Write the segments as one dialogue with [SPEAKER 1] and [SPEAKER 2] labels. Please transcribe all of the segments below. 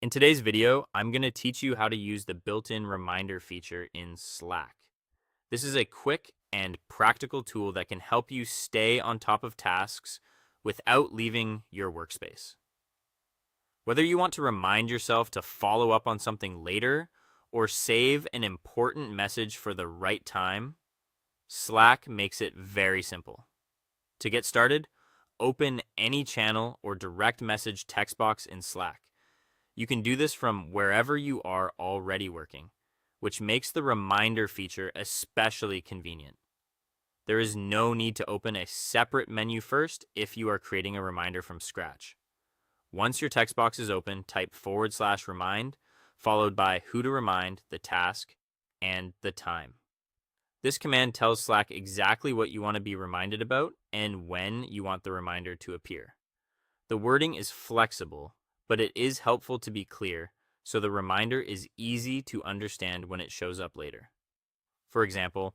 [SPEAKER 1] In today's video, I'm going to teach you how to use the built-in reminder feature in Slack. This is a quick and practical tool that can help you stay on top of tasks without leaving your workspace. Whether you want to remind yourself to follow up on something later or save an important message for the right time, Slack makes it very simple. To get started, open any channel or direct message text box in Slack. You can do this from wherever you are already working, which makes the reminder feature especially convenient. There is no need to open a separate menu first if you are creating a reminder from scratch. Once your text box is open, type /remind, followed by who to remind, the task, and the time. This command tells Slack exactly what you want to be reminded about and when you want the reminder to appear. The wording is flexible, but it is helpful to be clear, so the reminder is easy to understand when it shows up later. For example,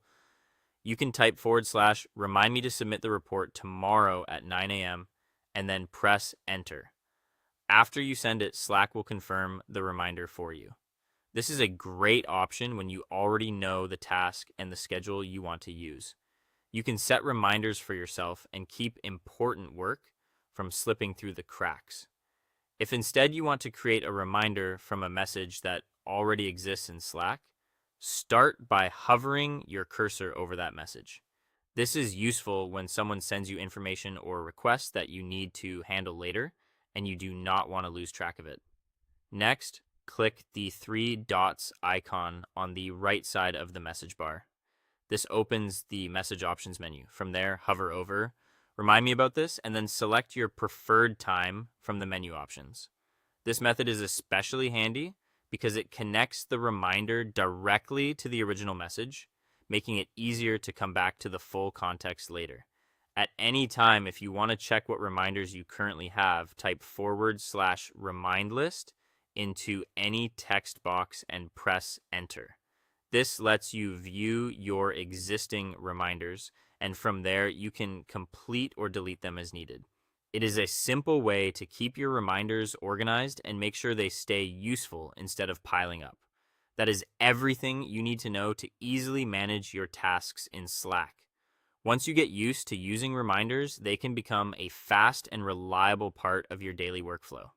[SPEAKER 1] you can type /remind me to submit the report tomorrow at 9 a.m. and then press enter. After you send it, Slack will confirm the reminder for you. This is a great option when you already know the task and the schedule you want to use. You can set reminders for yourself and keep important work from slipping through the cracks. If instead you want to create a reminder from a message that already exists in Slack, start by hovering your cursor over that message. This is useful when someone sends you information or requests that you need to handle later and you do not want to lose track of it. Next, click the three dots icon on the right side of the message bar. This opens the message options menu. From there, hover over remind me about this, and then select your preferred time from the menu options. This method is especially handy because it connects the reminder directly to the original message, making it easier to come back to the full context later. At any time, if you want to check what reminders you currently have, type /remind list into any text box and press enter. This lets you view your existing reminders, and from there you can complete or delete them as needed. It is a simple way to keep your reminders organized and make sure they stay useful instead of piling up. That is everything you need to know to easily manage your tasks in Slack. Once you get used to using reminders, they can become a fast and reliable part of your daily workflow.